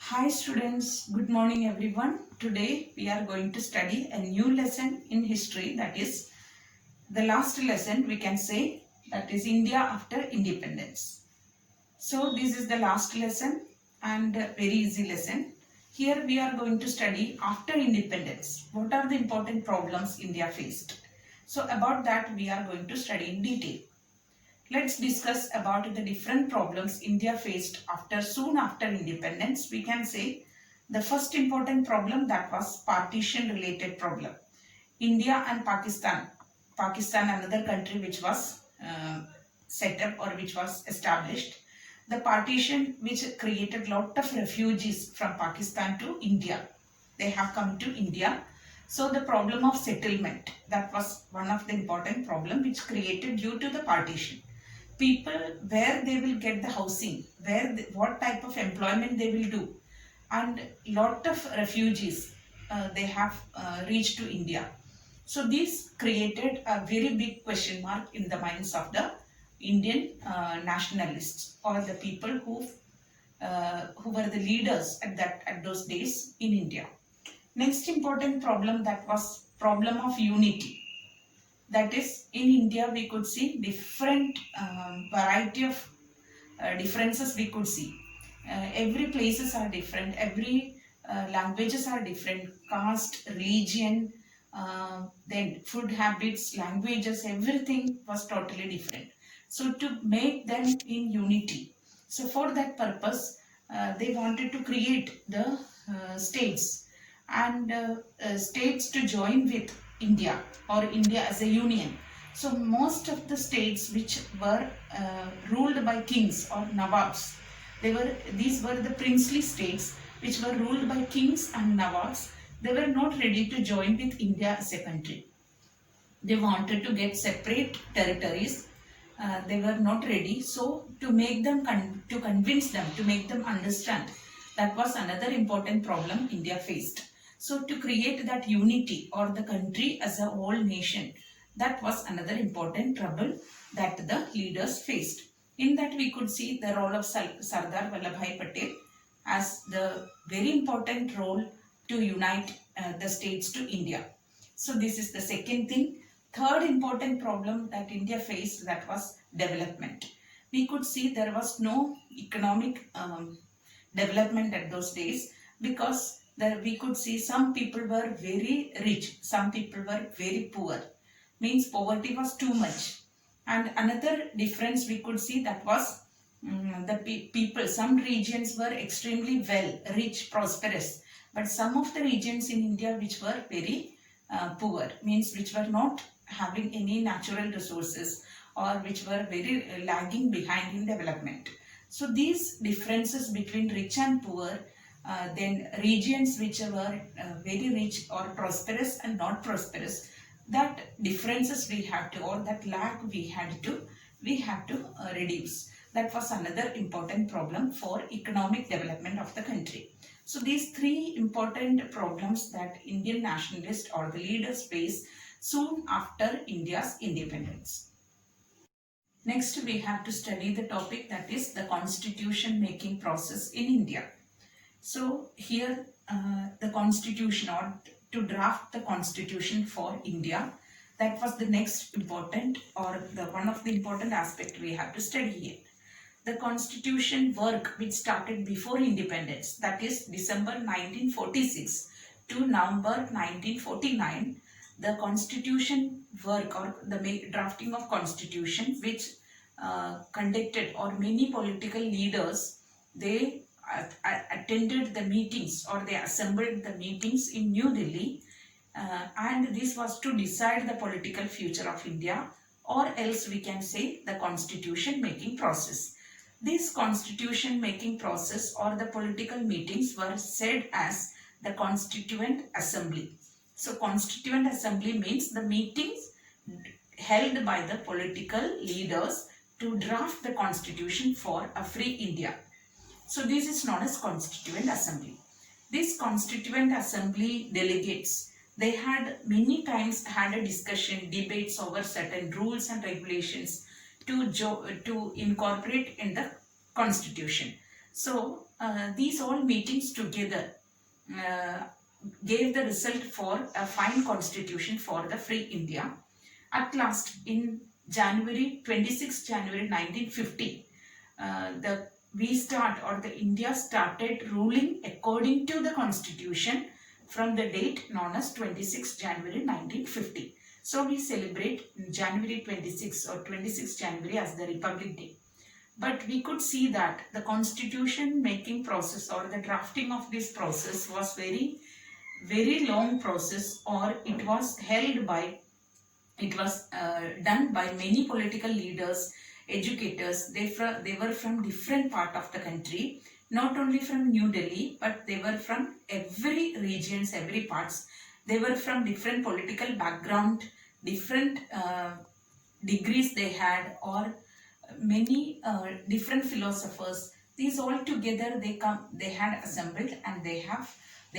Hi students, good morning everyone. Today we are going to study a new lesson in history, that is the last lesson we can say, that is India after independence. So this is the last lesson and a very easy lesson. Here we are going to study after independence. What are the important problems India faced? So about that we are going to study in detail. Let's discuss about the different problems India faced soon after independence. We can say the first important problem, that was partition related problem. India and Pakistan another country which was set up or which was established. The partition which created lot of refugees from Pakistan to India. They have come to India. So the problem of settlement, that was one of the important problem which created due to the partition. People, where they will get the housing, what type of employment they will do, and lot of refugees they have reached to India. So this created a very big question mark in the minds of the Indian nationalists, or the people who were the leaders at those days in India. Next important problem, that was problem of unity. That is, in India we could see different variety of differences we could see. Every places are different, every languages are different, caste, religion, then food habits, languages, everything was totally different. So to make them in unity, so for that purpose they wanted to create the states, and states to join with India, or India as a union. So most of the states which were ruled by kings or nawabs, these were the princely states which were ruled by kings and nawabs. They were not ready to join with India as a country. They wanted to get separate territories. They were not ready. So to make them to convince them, to make them understand, that was another important problem India faced. So to create that unity, or the country as a whole nation, that was another important trouble that the leaders faced. In that we could see the role of Sardar Vallabhbhai Patel as the very important role to unite the states to India. So this is the second thing. Third important problem that India faced, that was development. We could see there was no economic development at those days, because we could see some people were very rich, some people were very poor. Means poverty was too much. And another difference we could see, that was the people, some regions were extremely well, rich, prosperous, but some of the regions in India which were very poor, means which were not having any natural resources, or which were very lagging behind in development. So these differences between rich and poor, then regions which were very rich or prosperous and not prosperous, that differences we had to, or that lag we had to reduce. That was another important problem for economic development of the country. So these three important problems that Indian nationalists or the leaders face soon after India's independence. Next, we have to study the topic, that is the constitution making process in India. So here the constitution, or to draft the constitution for India, that was the next important, or the one of the important aspect we have to study here. The constitution work which started before independence, that is December 1946 to November 1949, the constitution work, or the drafting of constitution, which conducted, or many political leaders, they attended the meetings, or they assembled the meetings in New Delhi, and this was to decide the political future of India, or else we can say the constitution making process. This constitution making process, or the political meetings, were said as the Constituent Assembly. So Constituent Assembly means the meetings held by the political leaders to draft the constitution for a free India. So this is known as Constituent Assembly. This Constituent Assembly delegates, they had many times had a discussion, debates over certain rules and regulations to incorporate in the constitution. So These all meetings together uh, gave the result for a fine constitution for the free India. At last, in January 26 January 1950, the India started ruling according to the constitution from the date known as 26 January 1950. So we celebrate January 26 or 26 January as the Republic Day. But we could see that the constitution making process or the drafting of this process was very long process, or it was done by many political leaders, educators. They were from different part of the country, not only from New Delhi, but they were from every regions, every parts. They were from different political background, different degrees they had, or many different philosophers. These all together they had assembled, and they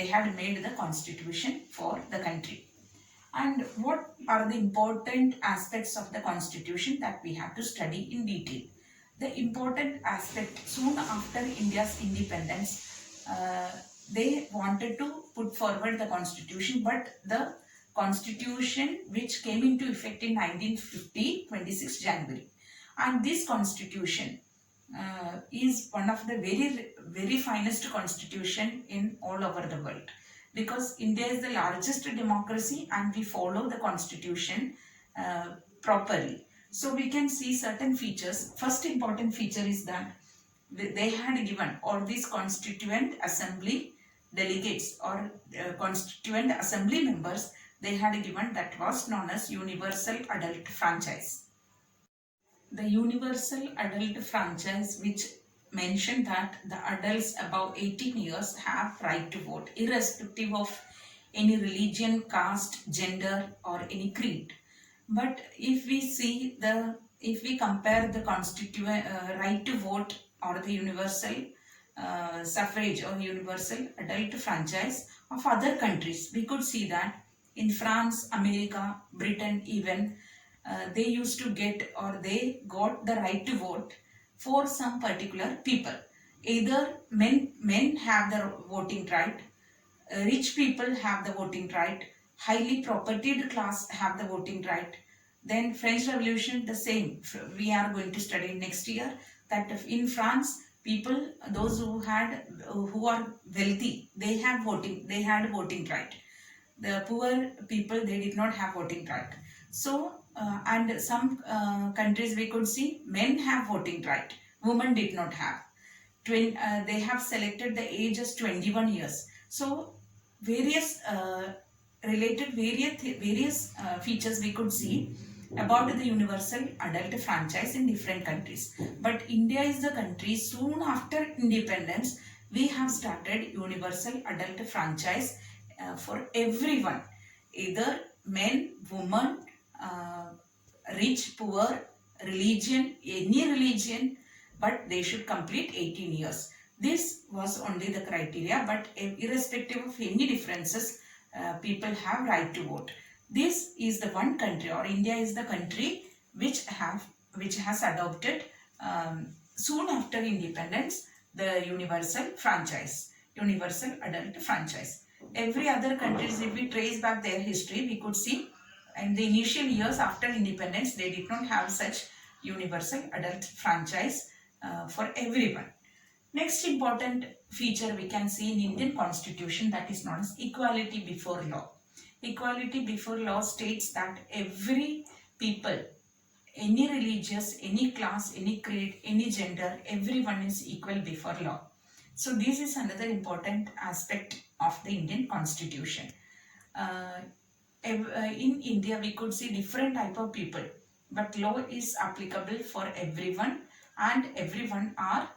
had made the constitution for the country. And what are the important aspects of the constitution that we have to study in detail? The important aspect, soon after India's independence, they wanted to put forward the constitution, but the constitution which came into effect in 1950, 26 January. And this constitution is one of the very finest constitution in all over the world, because India is the largest democracy and we follow the constitution properly. So we can see certain features. First important feature is that they had given all these constituent assembly delegates or constituent assembly members, they had given that was known as universal adult franchise. The universal adult franchise, which mentioned that the adults above 18 years have right to vote irrespective of any religion, caste, gender or any creed. But if we compare the right to vote or the universal suffrage or universal adult franchise of other countries, we could see that in France, America, Britain even, they used to get, or they got the right to vote for some particular people. Either men have the voting right, rich people have the voting right, highly propertied class have the voting right. Then French Revolution, the same. We are going to study next year that in France, people, those who are wealthy, they had voting right. The poor people, they did not have voting right. So and some countries we could see men have voting right, women did not have. They have selected the age as 21 years. So various features we could see about the universal adult franchise in different countries. But India is the country, soon after independence, we have started universal adult franchise for everyone, either men, women, rich, poor, religion, any religion, but they should complete 18 years. This was only the criteria, but irrespective of any differences, people have right to vote. This is the one country, or India is the country which has adopted soon after independence the universal adult franchise. Every other countries, if we trace back their history, we could see in the initial years after independence, they did not have such universal adult franchise for everyone. Next important feature we can see in Indian constitution, that is known as equality before law. Equality before law states that every people, any religious, any class, any creed, any gender, everyone is equal before law. So this is another important aspect of the Indian constitution. In India we could see different type of people, but law is applicable for everyone, and everyone are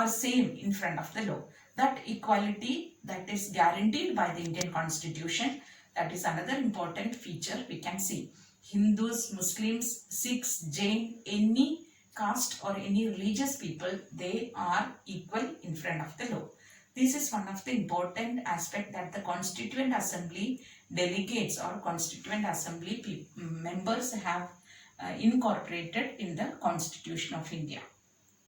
same in front of the law. That equality, that is guaranteed by the Indian constitution, that is another important feature we can see. Hindus, Muslims, Sikhs, Jain, any caste or any religious people, they are equal in front of the law. This is one of the important aspect that the Constituent Assembly delegates or Constituent Assembly members have incorporated in the Constitution of India.